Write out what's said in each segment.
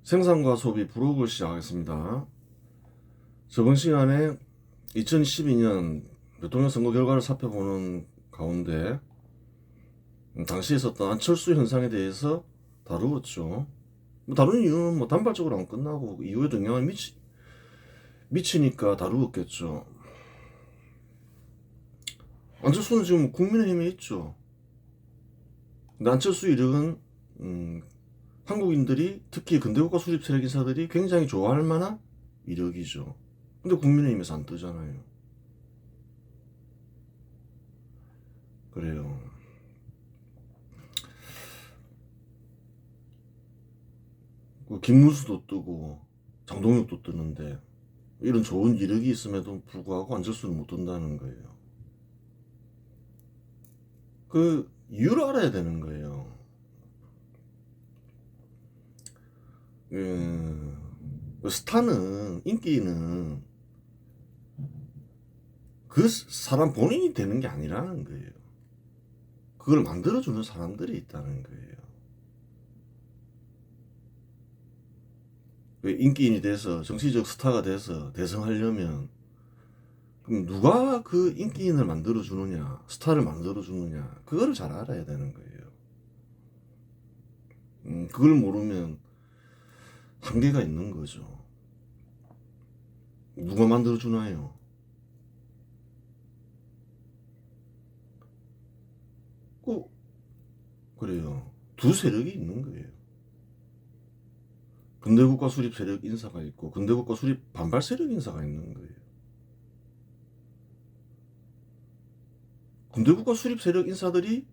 생산과 소비 브로그를 시작하겠습니다. 저번 시간에 2012년 대통령 선거 결과를 살펴보는 가운데 당시 있었던 안철수 현상에 대해서 다루었죠. 다룬 이유는 단발적으로 안 끝나고 이후에도 영향을 미치니까 다루었겠죠. 안철수는 지금 국민의힘에 있죠. 근데 안철수 이력은 한국인들이 특히 근대국가 수립 세력 인사들이 굉장히 좋아할 만한 이력이죠. 근데 국민의힘에서 안 뜨잖아요. 그래요. 김문수도 뜨고 장동혁도 뜨는데 이런 좋은 이력이 있음에도 불구하고 안철수는 못 뜬다는 거예요. 그 이유를 알아야 되는 거예요. 스타는, 인기는 그 사람 본인이 되는 게 아니라는 거예요. 그걸 만들어주는 사람들이 있다는 거예요. 인기인이 돼서 정치적 스타가 돼서 대성하려면 그럼 누가 그 인기인을 만들어주느냐, 스타를 만들어주느냐, 그거를 잘 알아야 되는 거예요. 그걸 모르면 한계가 있는 거죠. 누가 만들어주나요? 그래요. 두 세력이 있는 거예요. 근대국가 수립 세력 인사가 있고 근대국가 수립 반발 세력 인사가 있는 거예요. 근대국가 수립 세력 인사들이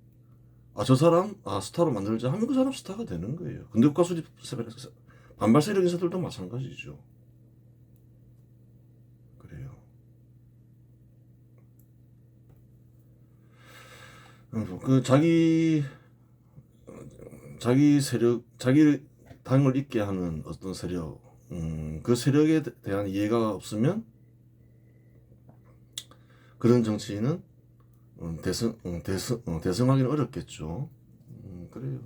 저 사람 스타로 만들자 하면 그 사람 스타가 되는 거예요. 근대국가 수립 반발 세력 인사들도 마찬가지죠. 그래요. 그 자기 세력, 자기 당을 잇게 하는 어떤 세력, 그 세력에 대한 이해가 없으면 그런 정치인은 대성하기는 어렵겠죠. 그래요.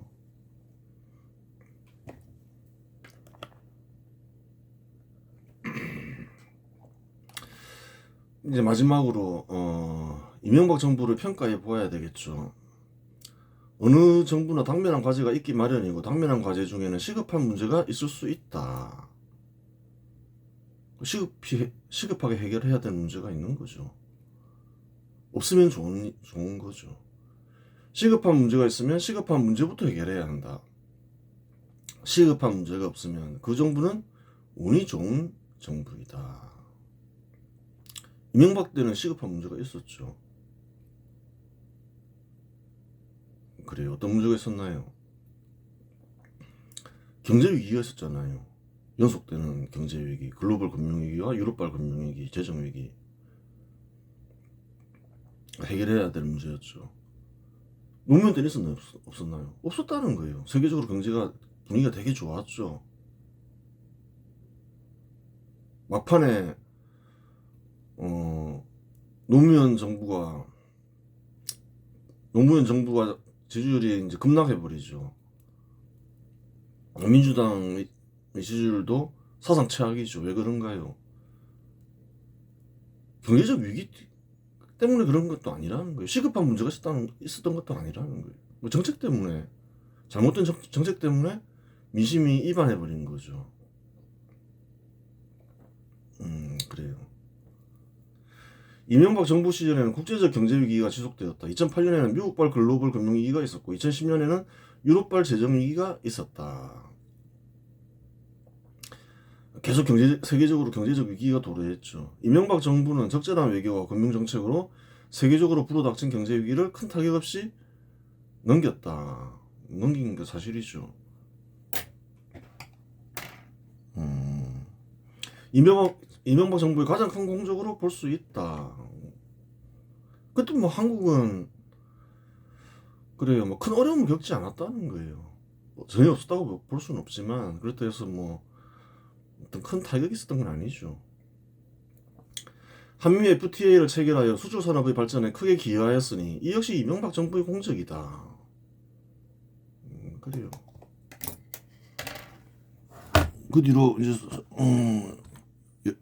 이제 마지막으로 이명박 정부를 평가해 보아야 되겠죠. 어느 정부나 당면한 과제가 있기 마련이고 당면한 과제 중에는 시급한 문제가 있을 수 있다. 시급하게 해결해야 되는 문제가 있는 거죠. 없으면 좋은 거죠. 시급한 문제가 있으면 시급한 문제부터 해결해야 한다. 시급한 문제가 없으면 그 정부는 운이 좋은 정부이다. 이명박 때는 시급한 문제가 있었죠. 그래요. 어떤 문제가 있었나요? 경제 위기가 있었잖아요. 연속되는 경제 위기, 글로벌 금융 위기와 유럽발 금융 위기, 재정 위기 해결해야 될 문제였죠. 노무현 때는 있었나요? 없었나요? 없었다는 거예요. 세계적으로 경제가 분위기가 되게 좋았죠. 막판에 노무현 정부가 지지율이 이제 급락해 버리죠. 민주당의 지지율도 사상 최악이죠. 왜 그런가요? 경제적 위기 때문에 그런 것도 아니라는 거예요. 시급한 문제가 있었던 것도 아니라는 거예요. 정책 때문에, 잘못된 정책 때문에 민심이 이반해 버린 거죠. 그래요. 이명박 정부 시절에는 국제적 경제 위기가 지속되었다. 2008년에는 미국발 글로벌 금융 위기가 있었고 2010년에는 유럽발 재정 위기가 있었다. 계속 세계적으로 경제적 위기가 도래했죠. 이명박 정부는 적절한 외교와 금융 정책으로 세계적으로 불어닥친 경제 위기를 큰 타격 없이 넘긴 게 사실이죠. 이명박 정부의 가장 큰 공적으로 볼 수 있다. 그때 한국은 그래요. 큰 어려움을 겪지 않았다는 거예요. 전혀 없었다고 볼 수는 없지만 그렇다 해서 어떤 큰 타격이 있었던 건 아니죠. 한미 FTA를 체결하여 수출 산업의 발전에 크게 기여하였으니 이 역시 이명박 정부의 공적이다. 그래요. 그 뒤로 이제 예,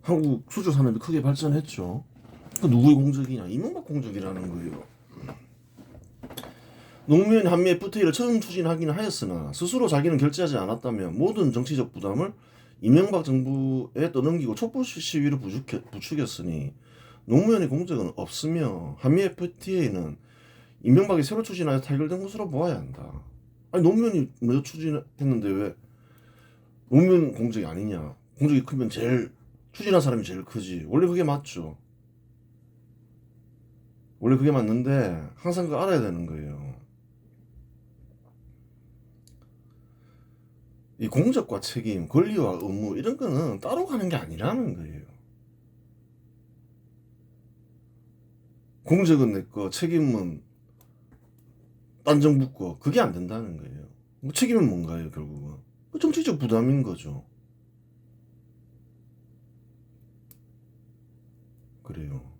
한국 수출 산업이 크게 발전했죠. 그 누구의 공적이냐? 이명박 공적이라는 거예요. 노무현 한미 FTA를 처음 추진하기는 하였으나 스스로 자기는 결재하지 않았다며 모든 정치적 부담을 이명박 정부에 떠넘기고 촛불 시위를 부추겼으니 노무현의 공적은 없으며 한미 FTA는 이명박이 새로 추진하여 타결된 것으로 보아야 한다. 아니 노무현이 먼저 추진했는데 왜 노무현 공적이 아니냐? 공적이 크면 제일 추진한 사람이 제일 크지. 원래 그게 맞죠. 원래 그게 맞는데 항상 그거 알아야 되는 거예요. 이 공적과 책임, 권리와 의무 이런 거는 따로 가는 게 아니라는 거예요. 공적은 내 거, 책임은 딴 정부 거. 그게 안 된다는 거예요. 뭐 책임은 뭔가요, 결국은? 정치적 부담인 거죠. 그래요.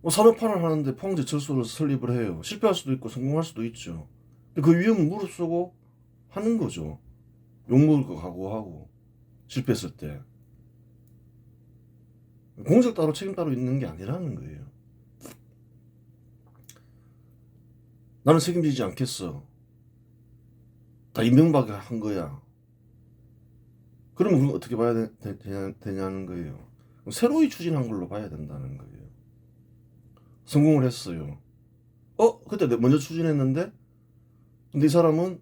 산업화를 하는데 포항제철소를 설립을 해요. 실패할 수도 있고 성공할 수도 있죠. 근데 그 위험을 무릅쓰고 하는 거죠. 욕먹을 거 각오하고 실패했을 때. 공적 따로 책임 따로 있는 게 아니라는 거예요. 나는 책임지지 않겠어. 다 이명박이 한 거야. 그러면 그건 어떻게 봐야 되냐는 거예요. 새로이 추진한 걸로 봐야 된다는 거예요. 성공을 했어요. 그때 먼저 추진했는데 근데 이 사람은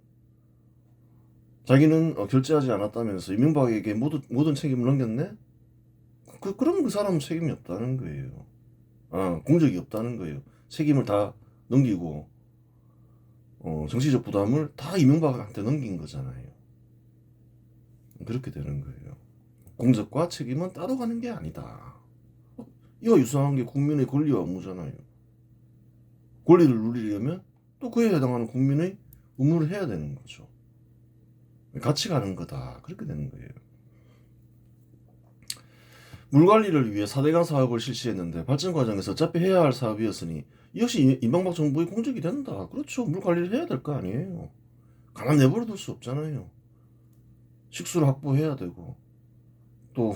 자기는 결재하지 않았다면서 이명박에게 모든 책임을 넘겼네? 그러면 그 사람은 책임이 없다는 거예요. 공적이 없다는 거예요. 책임을 다 넘기고 정치적 부담을 다 이명박한테 넘긴 거잖아요. 그렇게 되는 거예요. 공적과 책임은 따로 가는 게 아니다. 이와 유사한 게 국민의 권리와 의무잖아요. 권리를 누리려면 또 그에 해당하는 국민의 의무를 해야 되는 거죠. 같이 가는 거다. 그렇게 되는 거예요. 물 관리를 위해 4대강 사업을 실시했는데 발전 과정에서 어차피 해야 할 사업이었으니 이것이 이명박 정부의 공적이 된다. 그렇죠. 물 관리를 해야 될 거 아니에요. 가만 내버려 둘 수 없잖아요. 식수를 확보해야 되고 또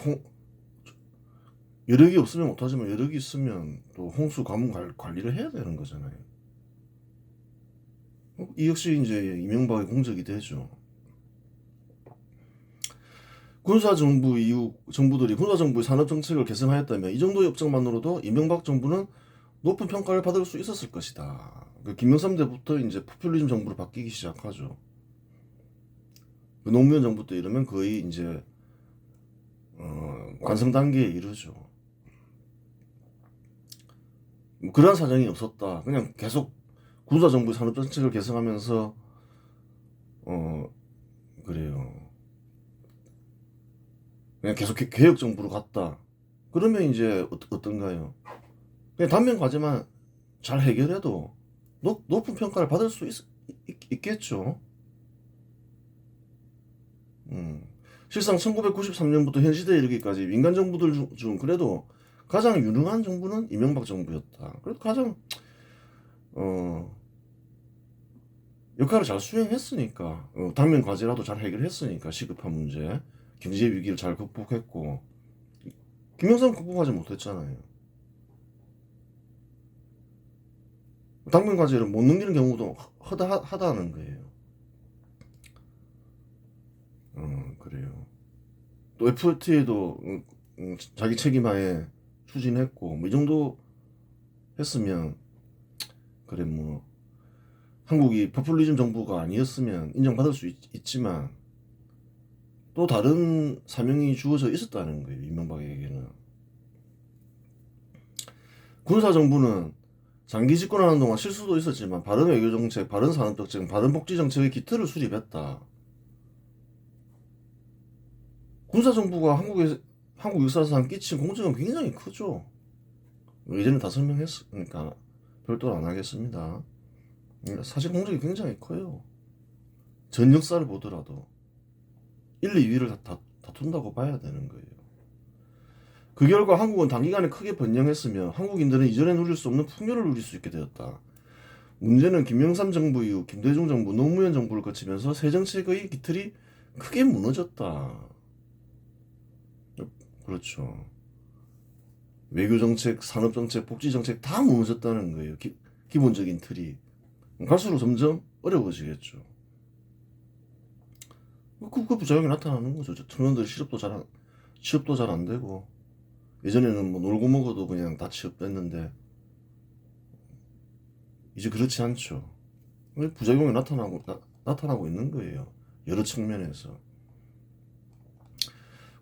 여력이 없으면 못하지만 여력이 있으면 또 홍수 가뭄 관리를 해야 되는 거잖아요. 이 역시 이제 이명박의 공적이 되죠. 군사정부 이후 정부들이 군사정부의 산업정책을 개선하였다면 이 정도의 업적만으로도 이명박 정부는 높은 평가를 받을 수 있었을 것이다. 김영삼 때부터 이제 포퓰리즘 정부로 바뀌기 시작하죠. 노무현 정부 때 이러면 거의 이제 완성 단계에 이르죠. 뭐 그런 사정이 없었다. 그냥 계속 군사정부의 산업정책을 개선하면서 그래요. 그냥 계속 개혁정부로 갔다. 그러면 이제 어떤가요? 그냥 단면 과제만 잘 해결해도 높은 평가를 받을 수 있겠죠. 실상 1993년부터 현 시대에 이르기까지 민간 정부들 중 그래도 가장 유능한 정부는 이명박 정부였다. 그래도 가장 역할을 잘 수행했으니까 당면 과제라도 잘 해결했으니까 시급한 문제, 경제 위기를 잘 극복했고 김영삼은 극복하지 못했잖아요. 당면 과제를 못 넘기는 경우도 하다는 거예요. 그래요. 또 FTA도 자기 책임하에 추진했고 뭐 이 정도 했으면 그래 뭐 한국이 포퓰리즘 정부가 아니었으면 인정받을 수 있지만 또 다른 사명이 주어져 있었다는 거예요. 이명박에게는. 군사정부는 장기 집권하는 동안 실수도 있었지만 바른 외교정책, 바른 산업정책, 바른 복지정책의 기틀을 수립했다. 군사정부가 한국 역사상 끼친 공적은 굉장히 크죠. 예전에 다 설명했으니까 별도로 안 하겠습니다. 사실 공적이 굉장히 커요. 전 역사를 보더라도 1, 2위를 다툰다고 봐야 되는 거예요. 그 결과 한국은 단기간에 크게 번영했으며 한국인들은 이전에 누릴 수 없는 풍요를 누릴 수 있게 되었다. 문제는 김영삼 정부 이후 김대중 정부, 노무현 정부를 거치면서 새 정책의 기틀이 크게 무너졌다. 그렇죠. 외교정책, 산업정책, 복지정책 다 무너졌다는 거예요. 기본적인 틀이. 갈수록 점점 어려워지겠죠. 그 부작용이 나타나는 거죠. 청년들 취업도 잘 안 되고, 예전에는 뭐 놀고 먹어도 그냥 다 취업됐는데, 이제 그렇지 않죠. 부작용이 나타나고 있는 거예요. 여러 측면에서.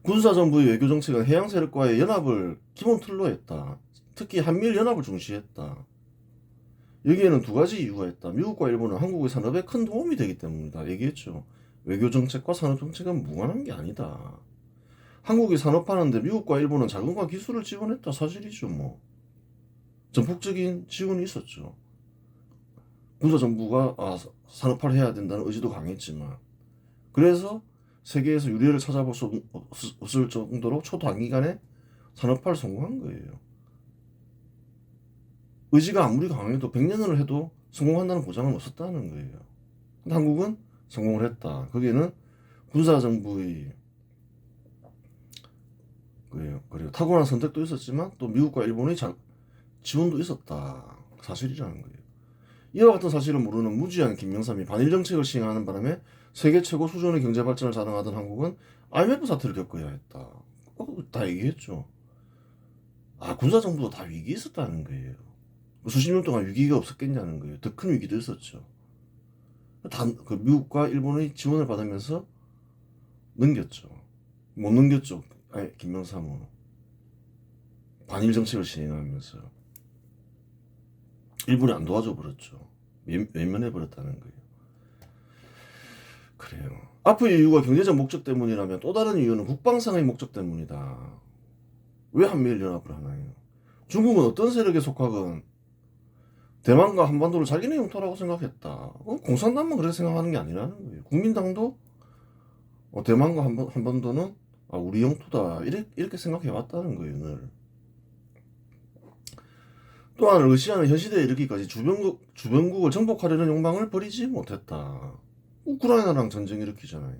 군사정부의 외교정책은 해양 세력과의 연합을 기본 틀로 했다. 특히 한미일 연합을 중시했다. 여기에는 두 가지 이유가 있다. 미국과 일본은 한국의 산업에 큰 도움이 되기 때문이다. 얘기했죠. 외교정책과 산업정책은 무관한 게 아니다. 한국이 산업하는데 미국과 일본은 자금과 기술을 지원했다. 사실이죠. 뭐 전폭적인 지원이 있었죠. 군사정부가 산업화를 해야 된다는 의지도 강했지만, 그래서 세계에서 유례를 찾아볼 수 없을 정도로 초단기간에 산업화를 성공한 거예요. 의지가 아무리 강해도 100년을 해도 성공한다는 보장은 없었다는 거예요. 근데 한국은 성공을 했다. 거기에는 군사정부의 그래요. 탁월한 선택도 있었지만 또 미국과 일본의 지원도 있었다. 사실이라는 거예요. 이와 같은 사실을 모르는 무지한 김영삼이 반일 정책을 시행하는 바람에 세계 최고 수준의 경제 발전을 자랑하던 한국은 IMF 사태를 겪어야 했다. 다 얘기했죠. 군사정부도 다 위기에 있었다는 거예요. 수십 년 동안 위기가 없었겠냐는 거예요. 더 큰 위기도 있었죠. 그 미국과 일본의 지원을 받으면서 넘겼죠. 못 넘겼죠. 김영삼은 반일 정책을 시행하면서 일본이 안 도와줘 버렸죠. 외면해 버렸다는 거예요. 그래요. 앞의 이유가 경제적 목적 때문이라면 또 다른 이유는 국방상의 목적 때문이다. 왜 한미일 연합을 하나요? 중국은 어떤 세력에 속하건 대만과 한반도를 자기네 영토라고 생각했다. 공산당만 그렇게 생각하는 게 아니라는 거예요. 국민당도 대만과 한반도는 우리 영토다 이렇게 생각해 왔다는 거예요. 늘. 또한 러시아는 현 시대에 이르기까지 주변국을 정복하려는 욕망을 버리지 못했다. 우크라이나랑 전쟁 일으키잖아요.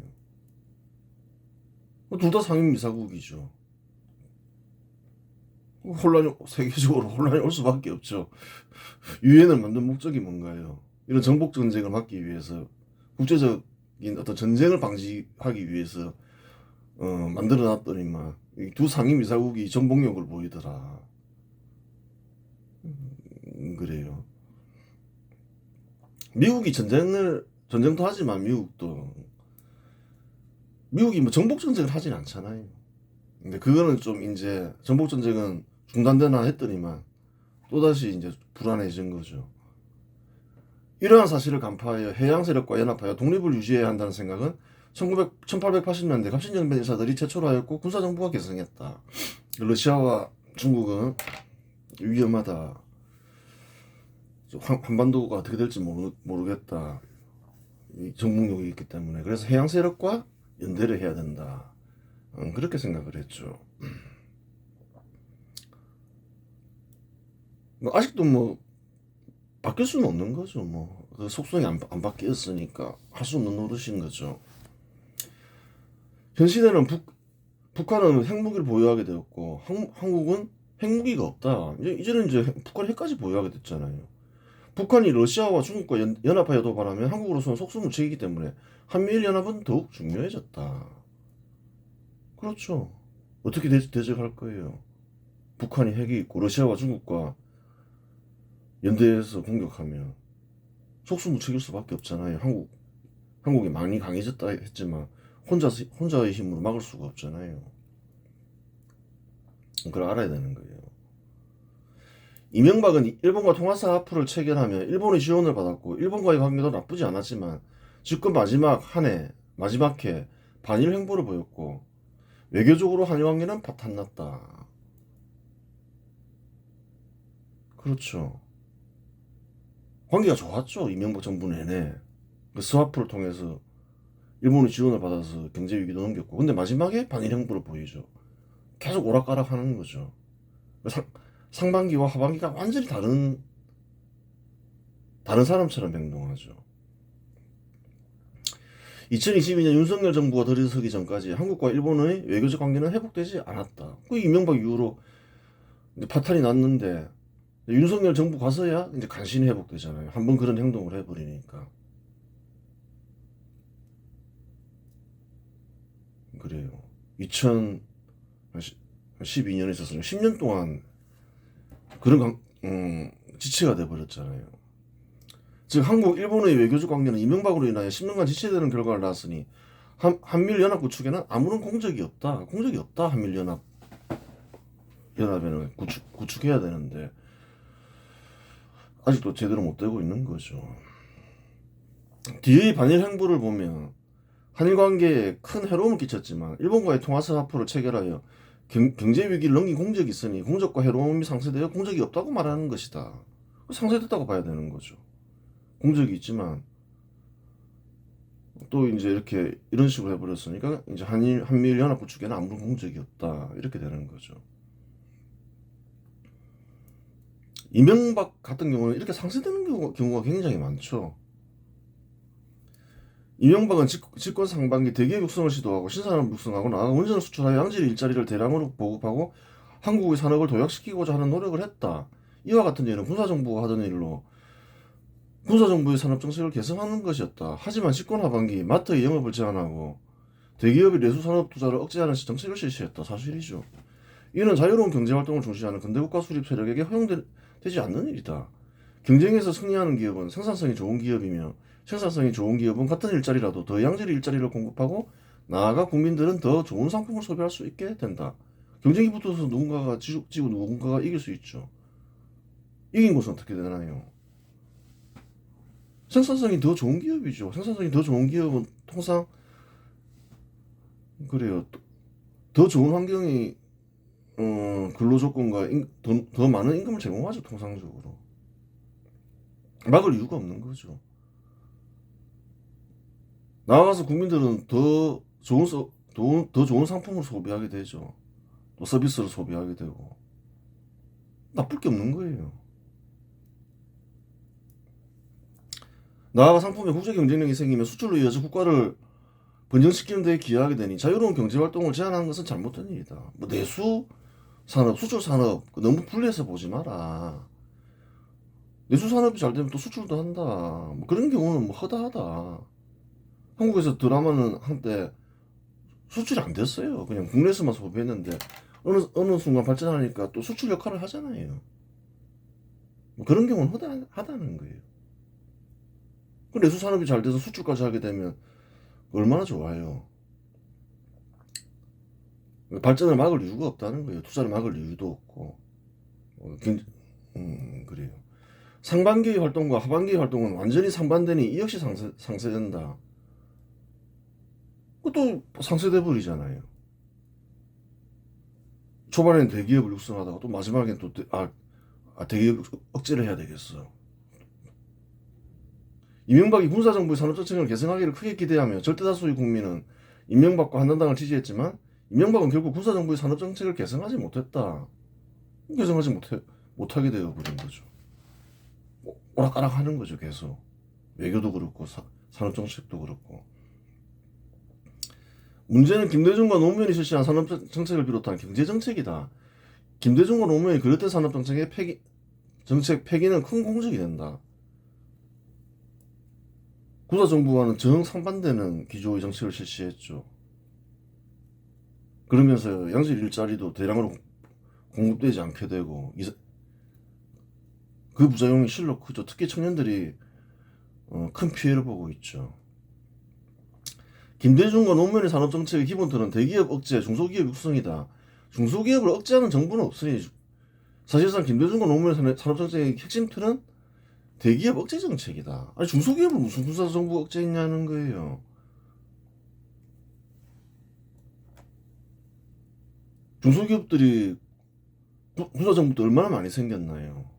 둘 다 상임이사국이죠. 세계적으로 혼란이 올 수밖에 없죠. 유엔을 만든 목적이 뭔가요? 이런 정복 전쟁을 막기 위해서, 국제적인 어떤 전쟁을 방지하기 위해서 만들어놨더니만 두 상임이사국이 정복력을 보이더라. 그래요. 미국이 전쟁도 하지만 미국이 뭐 정복 전쟁을 하진 않잖아요. 근데 그거는 좀 이제 정복 전쟁은 중단되나 했더니만 또다시 이제 불안해진 거죠. 이러한 사실을 간파하여 해양 세력과 연합하여 독립을 유지해야 한다는 생각은 1880년대 갑신정변 인사들이 최초로 하였고 군사정부가 결성했다. 러시아와 중국은 위험하다. 한반도가 어떻게 될지 모르겠다. 이 정복력이 있기 때문에. 그래서 해양 세력과 연대를 해야 된다. 그렇게 생각을 했죠. 아직도 바뀔 수는 없는 거죠. 그 속성이 안 바뀌었으니까 할 수 없는 노릇인 거죠. 현 시대는 북한은 핵무기를 보유하게 되었고 한국은 핵무기가 없다. 이제는 북한이 핵까지 보유하게 됐잖아요. 북한이 러시아와 중국과 연합하여 도발하면 한국으로서는 속수무책이기 때문에 한미일 연합은 더욱 중요해졌다. 그렇죠. 어떻게 대적할 거예요? 북한이 핵이 있고 러시아와 중국과 연대해서 공격하면 속수무책일 수밖에 없잖아요. 한국이 많이 강해졌다 했지만 혼자의 힘으로 막을 수가 없잖아요. 그걸 알아야 되는 거예요. 이명박은 일본과 통화사업을 체결하며 일본의 지원을 받았고 일본과의 관계도 나쁘지 않았지만 집권 마지막 해 반일 행보를 보였고 외교적으로 한일 관계는 파탄났다. 그렇죠. 관계가 좋았죠. 이명박 정부 내내. 그 스와프를 통해서 일본의 지원을 받아서 경제 위기도 넘겼고, 근데 마지막에 반일 행보를 보이죠. 계속 오락가락 하는 거죠. 상반기와 하반기가 완전히 다른 다른 사람처럼 행동하죠. 2022년 윤석열 정부가 들어서기 전까지 한국과 일본의 외교적 관계는 회복되지 않았다. 그 이명박 이후로 이제 파탄이 났는데 윤석열 정부 가서야 이제 간신히 회복되잖아요. 한번 그런 행동을 해버리니까. 그래요. 2012년에 있었어요. 10년 동안 그런 지체가 돼버렸잖아요. 즉 한국 일본의 외교적 관계는 이명박으로 인하여 10년간 지체되는 결과를 낳았으니 한미연합 구축에는 아무런 공적이 없다. 공적이 없다. 한미연합에는 구축해야 되는데 아직도 제대로 못 되고 있는 거죠. 뒤의 반일 행보를 보면 한일 관계에 큰 해로움을 끼쳤지만 일본과의 통화사 합의를 체결하여 경제 위기를 넘긴 공적이 있으니 공적과 해로움이 상쇄되어 공적이 없다고 말하는 것이다. 상쇄됐다고 봐야 되는 거죠. 공적이 있지만 또 이제 이렇게 이런 식으로 해버렸으니까 이제 한미일 연합 구축에는 아무런 공적이 없다 이렇게 되는 거죠. 이명박 같은 경우는 이렇게 상쇄되는 경우가 굉장히 많죠. 이명박은 집권 상반기 대기업 육성을 시도하고 신산업 육성하고 나아가 원전을 수출하여 양질 일자리를 대량으로 보급하고 한국의 산업을 도약시키고자 하는 노력을 했다. 이와 같은 예는 군사정부가 하던 일로 군사정부의 산업정책을 개선하는 것이었다. 하지만 집권 하반기 마트의 영업을 제한하고 대기업의 내수산업 투자를 억제하는 정책을 실시했다. 사실이죠. 이는 자유로운 경제활동을 중시하는 근대국가 수립 세력에게 허용되지 않는 일이다. 경쟁에서 승리하는 기업은 생산성이 좋은 기업이며 생산성이 좋은 기업은 같은 일자리라도 더 양질의 일자리를 공급하고 나아가 국민들은 더 좋은 상품을 소비할 수 있게 된다. 경쟁이 붙어서 누군가가 지고 누군가가 이길 수 있죠. 이긴 곳은 어떻게 되나요? 생산성이 더 좋은 기업이죠. 생산성이 더 좋은 기업은 통상 그래요. 더 좋은 환경이 근로조건과 더 많은 임금을 제공하죠. 통상적으로. 막을 이유가 없는 거죠. 나아가서 국민들은 더 좋은 상품을 소비하게 되죠. 또 서비스를 소비하게 되고. 나쁠 게 없는 거예요. 나아가 상품의 국제 경쟁력이 생기면 수출로 이어져 국가를 번영시키는 데 기여하게 되니 자유로운 경제활동을 제한하는 것은 잘못된 일이다. 뭐 내수 산업, 수출 산업 너무 분리해서 보지 마라. 내수 산업이 잘 되면 또 수출도 한다. 뭐 그런 경우는 뭐 허다하다. 한국에서 드라마는 한때 수출이 안 됐어요. 그냥 국내에서만 소비했는데 어느 순간 발전하니까 또 수출 역할을 하잖아요. 뭐 그런 경우는 허다하다는 거예요. 그 내수 산업이 잘 돼서 수출까지 하게 되면 얼마나 좋아요. 발전을 막을 이유가 없다는 거예요. 투자를 막을 이유도 없고. 그래요. 상반기의 활동과 하반기의 활동은 완전히 상반되니 이 역시 상쇄된다. 그것도 상쇄돼 버리잖아요. 초반에는 대기업을 육성하다가 또 마지막엔 또 대기업 억제를 해야 되겠어. 이명박이 군사정부의 산업정책을 개선하기를 크게 기대하며 절대다수의 국민은 이명박과 한나당을 지지했지만 이명박은 결국 군사정부의 산업정책을 개선하지 못했다. 개선하지 못하게 되어버린 거죠. 오락가락 하는 거죠. 계속 외교도 그렇고 산업정책도 그렇고. 문제는 김대중과 노무현이 실시한 산업정책을 비롯한 경제정책이다. 김대중과 노무현이 그릇된 산업정책의 정책 폐기는 큰 공적이 된다. 군사정부와는 정상반되는 기조의 정책을 실시했죠. 그러면서 양질 일자리도 대량으로 공급되지 않게 되고 그 부작용이 실로 크죠. 특히 청년들이 큰 피해를 보고 있죠. 김대중과 노무현의 산업정책의 기본틀은 대기업 억제, 중소기업 육성이다. 중소기업을 억제하는 정부는 없으니 사실상 김대중과 노무현의 산업정책의 핵심 틀은 대기업 억제 정책이다. 아니 중소기업을 무슨 군사정부 억제했냐는 거예요. 중소기업들이 군사정부도 얼마나 많이 생겼나요?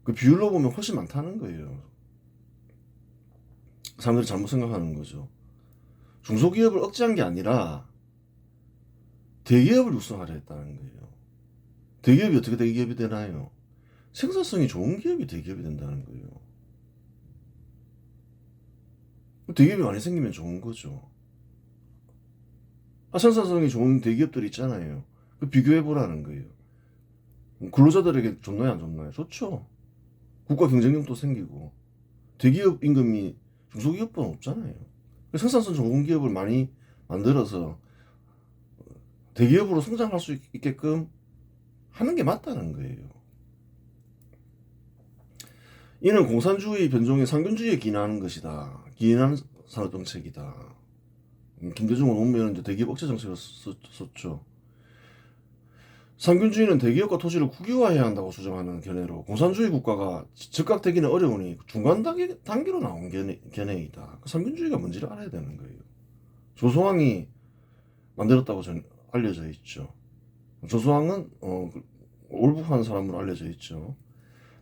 그 비율로 보면 훨씬 많다는 거예요. 사람들이 잘못 생각하는 거죠. 중소기업을 억제한 게 아니라 대기업을 육성하려 했다는 거예요. 대기업이 어떻게 대기업이 되나요? 생산성이 좋은 기업이 대기업이 된다는 거예요. 대기업이 많이 생기면 좋은 거죠. 생산성이 좋은 대기업들 있잖아요. 비교해보라는 거예요. 근로자들에게 좋나요, 안 좋나요? 좋죠. 국가 경쟁력도 생기고. 대기업 임금이 중소기업보다 없잖아요. 생산성 좋은 기업을 많이 만들어서 대기업으로 성장할 수 있게끔 하는 게 맞다는 거예요. 이는 공산주의 변종의 상균주의에 기인하는 것이다. 기인하는 산업정책이다. 김대중은 노무현은 이제 대기업 억제 정책을 썼죠. 상균주의는 대기업과 토지를 국유화해야 한다고 주장하는 견해로 공산주의 국가가 즉각되기는 어려우니 중간 단계로 나온 견해이다. 상균주의가 뭔지를 알아야 되는 거예요. 조소왕이 만들었다고 알려져 있죠. 조소왕은 올북한 사람으로 알려져 있죠.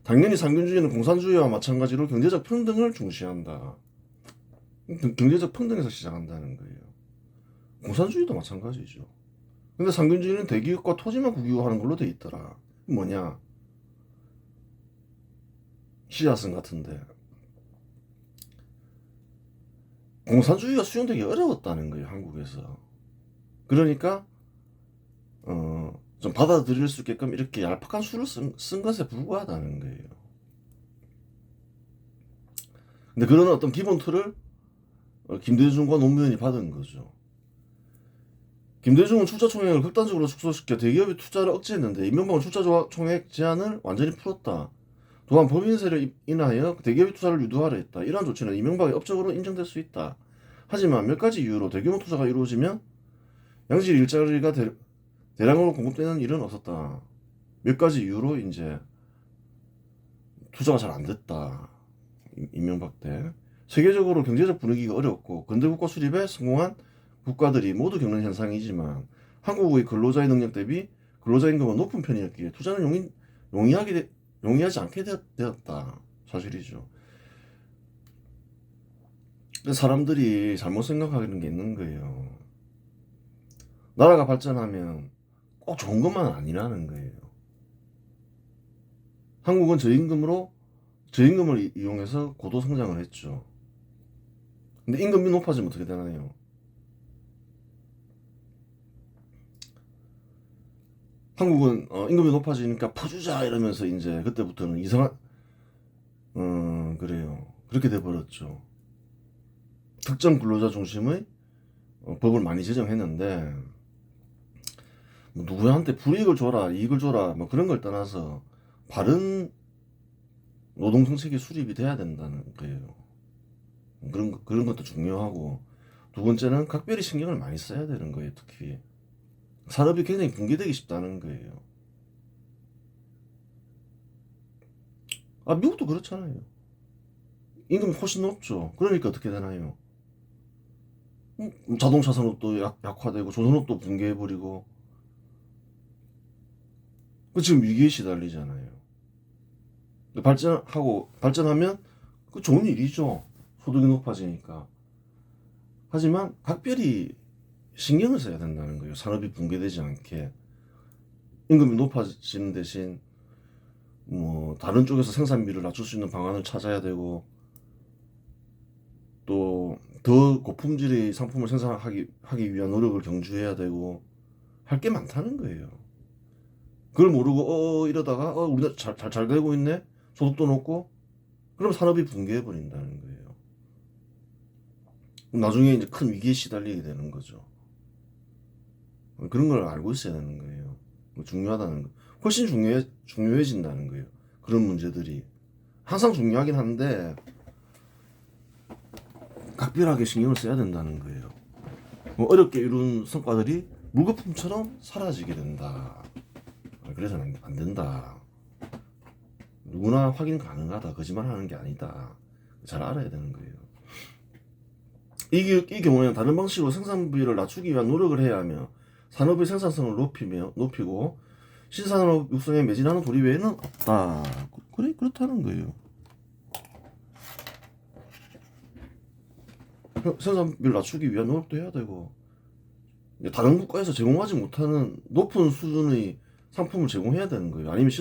당연히 상균주의는 공산주의와 마찬가지로 경제적 평등을 중시한다. 경제적 평등에서 시작한다는 거예요. 공산주의도 마찬가지죠. 근데 상균주의는 대기업과 토지만 국유화하는 걸로 돼 있더라. 뭐냐? 씨앗은 같은데 공산주의가 수용되기 어려웠다는 거예요, 한국에서. 그러니까 좀 받아들일 수 있게끔 이렇게 얄팍한 수를 쓴 것에 불과하다는 거예요. 근데 그런 어떤 기본 틀을 김대중과 노무현이 받은 거죠. 김대중은 출자 총액을 극단적으로 축소시켜 대기업의 투자를 억제했는데 이명박은 출자 총액 제한을 완전히 풀었다. 또한 법인세를 인하여 대기업의 투자를 유도하려 했다. 이러한 조치는 이명박의 업적으로 인정될 수 있다. 하지만 몇 가지 이유로 대규모 투자가 이루어지면 양질 일자리가 대량으로 공급되는 일은 없었다. 몇 가지 이유로 이제 투자가 잘 안 됐다. 이명박 때. 세계적으로 경제적 분위기가 어렵고 근대국가 수립에 성공한 국가들이 모두 겪는 현상이지만 한국의 근로자의 능력 대비 근로자 임금은 높은 편이었기에 투자는 용이하지 않게 되었다. 사실이죠. 근데 사람들이 잘못 생각하는 게 있는 거예요. 나라가 발전하면 꼭 좋은 것만은 아니라는 거예요. 한국은 저임금을 이용해서 고도 성장을 했죠. 근데 임금이 높아지면 어떻게 되나요? 한국은 임금이 높아지니까 퍼주자 이러면서 이제 그때부터는 이상한 그래요. 그렇게 돼버렸죠. 특정 근로자 중심의 법을 많이 제정했는데 뭐 누구한테 불이익을 줘라 이익을 줘라 뭐 그런 걸 떠나서 바른 노동 정책이 수립이 돼야 된다는 거예요. 그런 것도 중요하고 두 번째는 각별히 신경을 많이 써야 되는 거예요. 특히 산업이 굉장히 붕괴되기 쉽다는 거예요. 미국도 그렇잖아요. 임금이 훨씬 높죠. 그러니까 어떻게 되나요? 자동차 산업도 약화되고 조선업도 붕괴해버리고 지금 위기에 시달리잖아요. 발전하면 그 좋은 일이죠. 소득이 높아지니까. 하지만 각별히 신경을 써야 된다는 거예요. 산업이 붕괴되지 않게. 임금이 높아지는 대신 뭐 다른 쪽에서 생산비를 낮출 수 있는 방안을 찾아야 되고 또 더 고품질의 상품을 생산하기 위한 노력을 경주해야 되고 할 게 많다는 거예요. 그걸 모르고 이러다가 우리가 잘 되고 있네. 소득도 높고 그럼 산업이 붕괴해 버린다는 거예요. 나중에 이제 큰 위기에 시달리게 되는 거죠. 그런 걸 알고 있어야 되는 거예요. 중요하다는 거. 훨씬 중요해진다는 거예요. 그런 문제들이 항상 중요하긴 한데 각별하게 신경을 써야 된다는 거예요. 어렵게 이룬 성과들이 물거품처럼 사라지게 된다. 그래서는 안 된다. 누구나 확인 가능하다. 거짓말하는 게 아니다. 잘 알아야 되는 거예요. 이 경우에는 다른 방식으로 생산비를 낮추기 위한 노력을 해야 하며 산업의 생산성을 높이고 신산업 육성에 매진하는 도리 외에는 없다. 그렇다는 거예요. 생산비를 낮추기 위한 노력도 해야 되고 다른 국가에서 제공하지 못하는 높은 수준의 상품을 제공해야 되는 거예요. 아니면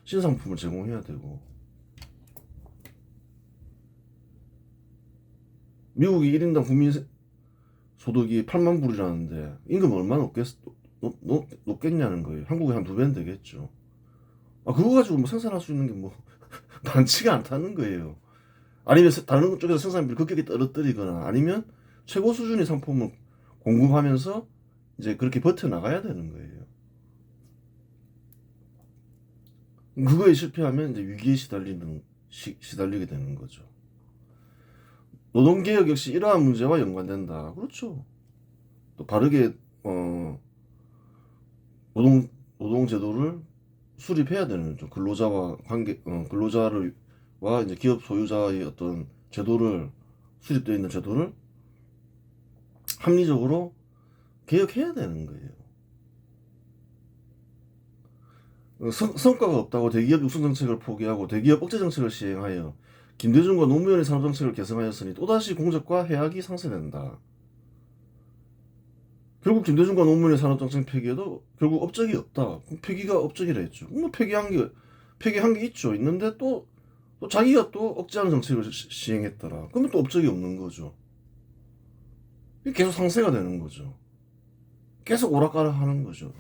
신상품을 제공해야 되고. 미국이 1인당 국민 소득이 8만 불이라는데 임금 얼마나 높겠냐는 거예요. 한국이 한 2배는 되겠죠. 그거 가지고 뭐 생산할 수 있는 게 뭐 많지가 않다는 거예요. 아니면 다른 쪽에서 생산비를 급격히 떨어뜨리거나 아니면 최고 수준의 상품을 공급하면서 이제 그렇게 버텨나가야 되는 거예요. 그거에 실패하면 이제 위기에 시달리게 되는 거죠. 노동개혁 역시 이러한 문제와 연관된다. 그렇죠. 또 바르게 노동제도를 수립해야 되는 거죠. 근로자와 근로자와 이제 기업 소유자의 어떤 제도를 수립되어 있는 제도를 합리적으로 개혁해야 되는 거예요. 성과가 없다고 대기업 육성 정책을 포기하고 대기업 억제 정책을 시행하여 김대중과 노무현의 산업 정책을 개성하였으니 또다시 공적과 해악이 상쇄된다. 결국 김대중과 노무현의 산업 정책 폐기에도 결국 업적이 없다. 폐기가 업적이라 했죠. 뭐 폐기한 게 있죠. 있는데 또 자기가 또 억제하는 정책을 시행했더라. 그러면 또 업적이 없는 거죠. 계속 상쇄가 되는 거죠. 계속 오락가락 하는 거죠.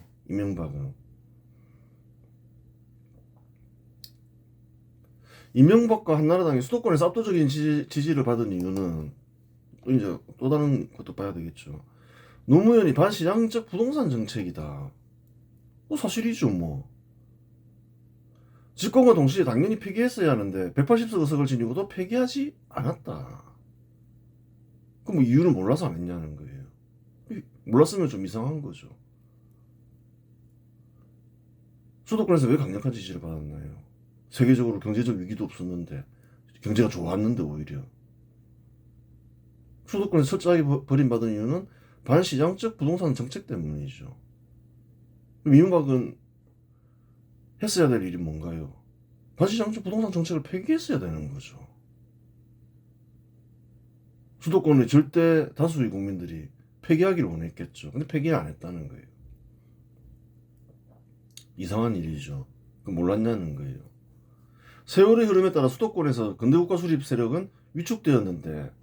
이명박과 한나라당이 수도권에서 압도적인 지지를 받은 이유는 이제 또 다른 것도 봐야 되겠죠. 노무현이 반시장적 부동산 정책이다. 사실이죠 뭐. 집권과 동시에 당연히 폐기했어야 하는데 180석 의석을 지니고도 폐기하지 않았다. 그럼 뭐 이유를 몰라서 안 했냐는 거예요. 몰랐으면 좀 이상한 거죠. 수도권에서 왜 강력한 지지를 받았나요? 세계적으로 경제적 위기도 없었는데 경제가 좋았는데 오히려 수도권에서 철저하게 버림받은 이유는 반시장적 부동산 정책 때문이죠. 그럼 이명박은 했어야 될 일이 뭔가요? 반시장적 부동산 정책을 폐기했어야 되는 거죠. 수도권의 절대 다수의 국민들이 폐기하기를 원했겠죠. 근데 폐기를 안 했다는 거예요. 이상한 일이죠. 그 몰랐냐는 거예요. 세월의 흐름에 따라 수도권에서 근대국가 수립 세력은 위축되었죠.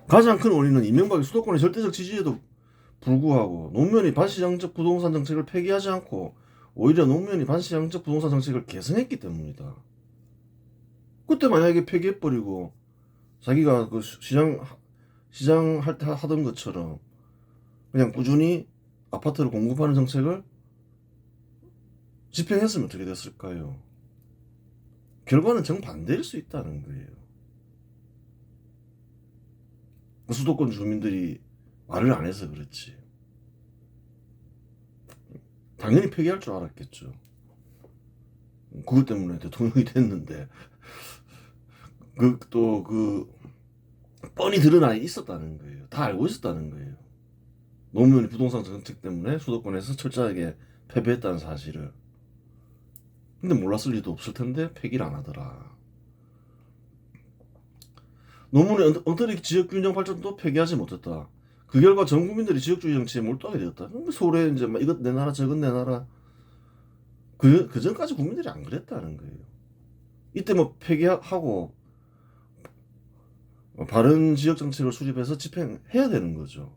가장 큰 원인은 이명박이 수도권의 절대적 지지에도 불구하고 노무현이 반시장적 부동산 정책을 폐기하지 않고 오히려 노무현이 반시장적 부동산 정책을 개선했기 때문이다. 그때 만약에 폐기해버리고 자기가 그 시장 하던 것처럼 그냥 꾸준히 아파트를 공급하는 정책을 집행했으면 어떻게 됐을까요? 결과는 정반대일 수 있다는 거예요. 수도권 주민들이 말을 안 해서 그렇지. 당연히 폐기할 줄 알았겠죠. 그것 때문에 대통령이 됐는데 뻔히 드러나 있었다는 거예요. 다 알고 있었다는 거예요. 노무현이 부동산 정책 때문에 수도권에서 철저하게 패배했다는 사실을. 근데 몰랐을 리도 없을 텐데 폐기를 안 하더라. 노무현의 엉터리 지역균형 발전도 폐기하지 못했다. 그 결과 전 국민들이 지역주의 정치에 몰두하게 되었다. 서울에 이제 막 이것 내놔라 저것 내놔라. 그 전까지 국민들이 안 그랬다는 거예요. 이때 뭐 폐기하고 바른 지역 정책을 수립해서 집행해야 되는 거죠.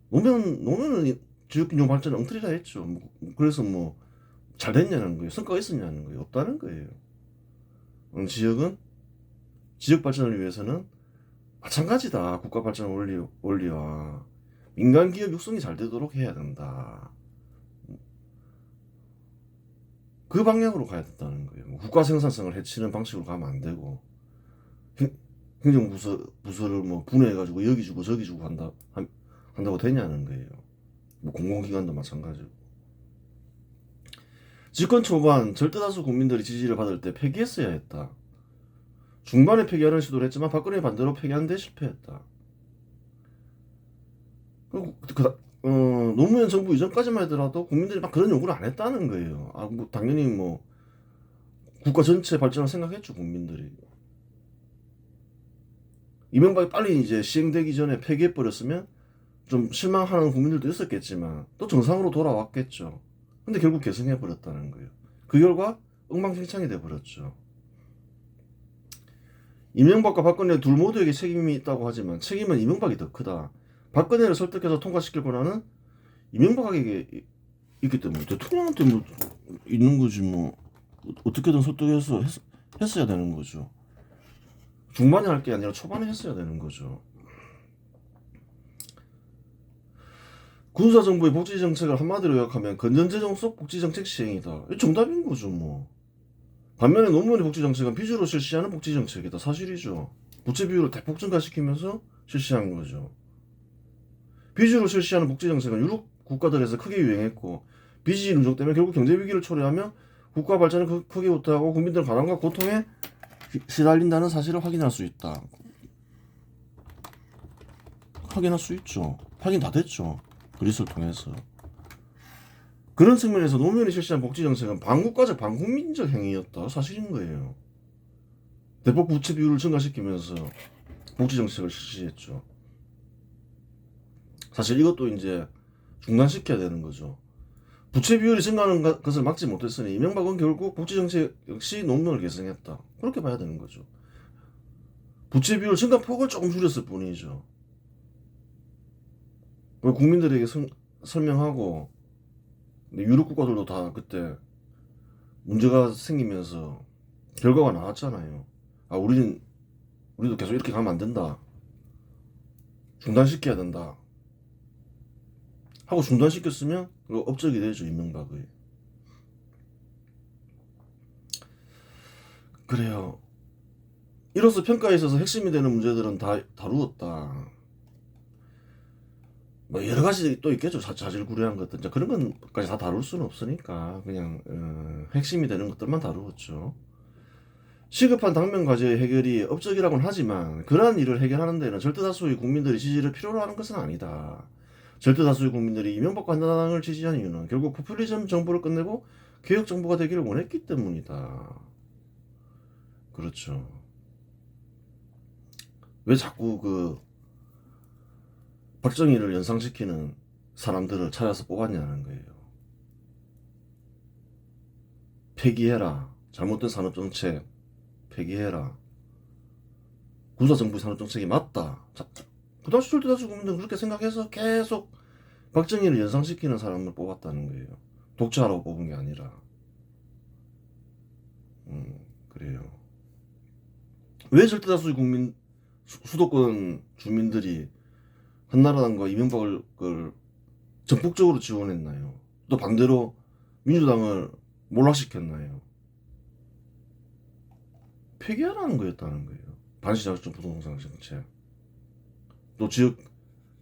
노무현은 지역균형 발전 엉터리라 했죠. 그래서 뭐 잘 됐냐는 거예요. 성과가 있었냐는 거예요. 없다는 거예요. 지역 발전을 위해서는 마찬가지다. 국가 발전 원리와 민간 기업 육성이 잘 되도록 해야 된다. 그 방향으로 가야 된다는 거예요. 국가 생산성을 해치는 방식으로 가면 안 되고 행정부서를 뭐 분해해가지고 여기 주고 저기 주고 한다고 되냐는 거예요. 뭐 공공기관도 마찬가지고. 집권 초반 절대다수 국민들이 지지를 받을 때 폐기했어야 했다. 중반에 폐기하는 시도를 했지만 박근혜 반대로 폐기하는데 실패했다. 노무현 정부 이전까지만 하더라도 국민들이 막 그런 요구를 안 했다는 거예요. 당연히 뭐 국가 전체 발전을 생각했죠, 국민들이. 이명박이 빨리 이제 시행되기 전에 폐기해버렸으면 좀 실망하는 국민들도 있었겠지만 또 정상으로 돌아왔겠죠. 근데 결국 계승해버렸다는 거예요. 그 결과 엉망진창이 돼버렸죠. 이명박과 박근혜 둘 모두에게 책임이 있다고 하지만 책임은 이명박이 더 크다. 박근혜를 설득해서 통과시킬 권한은 이명박에게 있기 때문에 대통령한테 뭐 있는 거지 뭐 어떻게든 설득해서 했어야 되는 거죠. 중반에 할 게 아니라 초반에 했어야 되는 거죠. 군사정부의 복지정책을 한마디로 요약하면 건전재정 속 복지정책 시행이다. 이 정답인 거죠 뭐. 반면에 노무현의 복지정책은 빚으로 실시하는 복지정책이다. 사실이죠. 부채 비율을 대폭 증가시키면서 실시한 거죠. 빚으로 실시하는 복지정책은 유럽 국가들에서 크게 유행했고 빚이 누적 때문에 결국 경제위기를 초래하며 국가 발전을 크게 후퇴하고 국민들 가난과 고통에 시달린다는 사실을 확인할 수 있다. 확인할 수 있죠. 확인 다 됐죠. 그리스를 통해서. 그런 측면에서 노무현이 실시한 복지정책은 반국가적 반국민적 행위였다. 사실인 거예요. 대폭 부채 비율을 증가시키면서 복지정책을 실시했죠. 사실 이것도 이제 중단시켜야 되는 거죠. 부채 비율이 증가하는 것을 막지 못했으니 이명박은 결국 복지정책 역시 노무현을 계승했다. 그렇게 봐야 되는 거죠. 부채 비율 증가폭을 조금 줄였을 뿐이죠. 국민들에게 설명하고 유럽 국가들도 다 그때 문제가 생기면서 결과가 나왔잖아요. 아, 우리도 계속 이렇게 가면 안 된다. 중단시켜야 된다. 하고 중단시켰으면 업적이 되죠, 이명박의. 그래요. 이로써 평가에 있어서 핵심이 되는 문제들은 다 다루었다. 뭐 여러 가지 또 있겠죠. 자질구레한 것들. 이제 그런 것까지 다 다룰 수는 없으니까 그냥 핵심이 되는 것들만 다루었죠. 시급한 당면 과제의 해결이 업적이라고는 하지만 그러한 일을 해결하는 데는 절대 다수의 국민들의 지지를 필요로 하는 것은 아니다. 절대 다수의 국민들이 이명박과 한나라당을 지지한 이유는 결국 포퓰리즘 정부를 끝내고 개혁 정부가 되기를 원했기 때문이다. 그렇죠. 왜 자꾸 그 박정희를 연상시키는 사람들을 찾아서 뽑았냐는 거예요. 폐기해라. 잘못된 산업정책 폐기해라. 군사정부 산업정책이 맞다. 그 당시 절대 다수 국민들은 그렇게 생각해서 계속 박정희를 연상시키는 사람을 뽑았다는 거예요. 독재하라고 뽑은 게 아니라. 그래요. 왜 절대 다수의 수도권 주민들이 한나라당과 이명박을 전폭적으로 지원했나요? 또 반대로 민주당을 몰락시켰나요? 폐기하라는 거였다는 거예요. 반시자율적 부동산 정책, 또 지역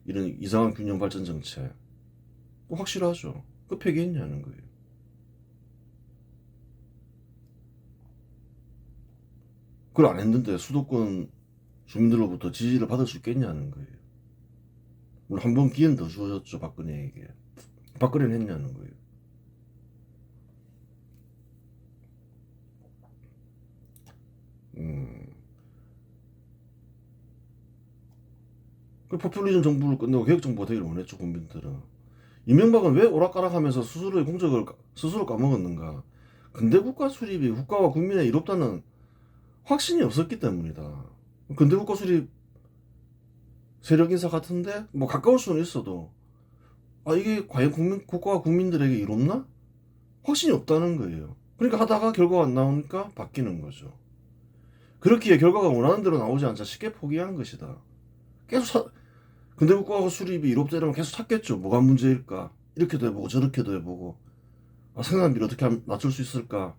이런 이상한 균형 발전 정책, 확실하죠. 그 폐기했냐는 거예요. 그걸 안 했는데 수도권 주민들로부터 지지를 받을 수 있겠냐는 거예요. 물론 한 번 기회는 더 주어졌죠, 박근혜에게. 박근혜는 했냐는 거예요. 그 포퓰리즘 정부를 끝내고 개혁 정부가 되기를 원했죠, 국민들은. 이명박은 왜 오락가락하면서 스스로의 공적을 스스로 까먹었는가? 근대 국가 수립이 국가와 국민에 이롭다는 확신이 없었기 때문이다. 근대 국가 수립 세력 인사 같은데 뭐 가까울 수는 있어도 이게 과연 국가와 국민들에게 이롭나? 확신이 없다는 거예요. 그러니까 하다가 결과가 안 나오니까 바뀌는 거죠. 그렇기에 결과가 원하는 대로 나오지 않자 쉽게 포기한 것이다. 계속 근대 국가 수립이 이롭다면 계속 찾겠죠. 뭐가 문제일까? 이렇게도 해보고 저렇게도 해보고 생산비를 어떻게 낮출 수 있을까?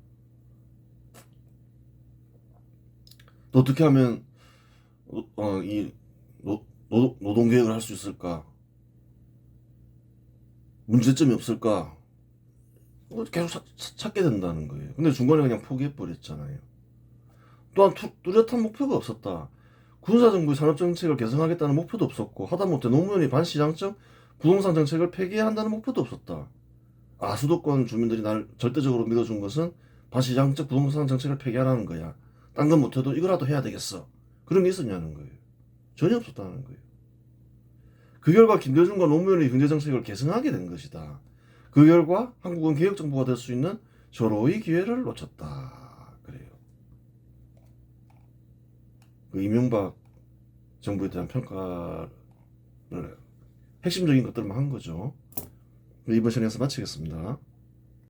또 어떻게 하면 이 노동개혁을 할 수 있을까? 문제점이 없을까? 계속 찾게 된다는 거예요. 근데 중간에 그냥 포기해버렸잖아요. 또한 뚜렷한 목표가 없었다. 군사정부의 산업정책을 개선하겠다는 목표도 없었고 하다못해 노무현이 반시장적 부동산 정책을 폐기해야 한다는 목표도 없었다. 수도권 주민들이 날 절대적으로 믿어준 것은 반시장적 부동산 정책을 폐기하라는 거야. 딴 건 못해도 이거라도 해야 되겠어. 그런 게 있었냐는 거예요. 전혀 없었다는 거예요. 그 결과 김대중과 노무현의 경제정책을 계승하게 된 것이다. 그 결과 한국은 개혁정부가 될 수 있는 절호의 기회를 놓쳤다. 그래요. 그 이명박 정부에 대한 평가를 핵심적인 것들만 한 거죠. 이번 시간에서 마치겠습니다.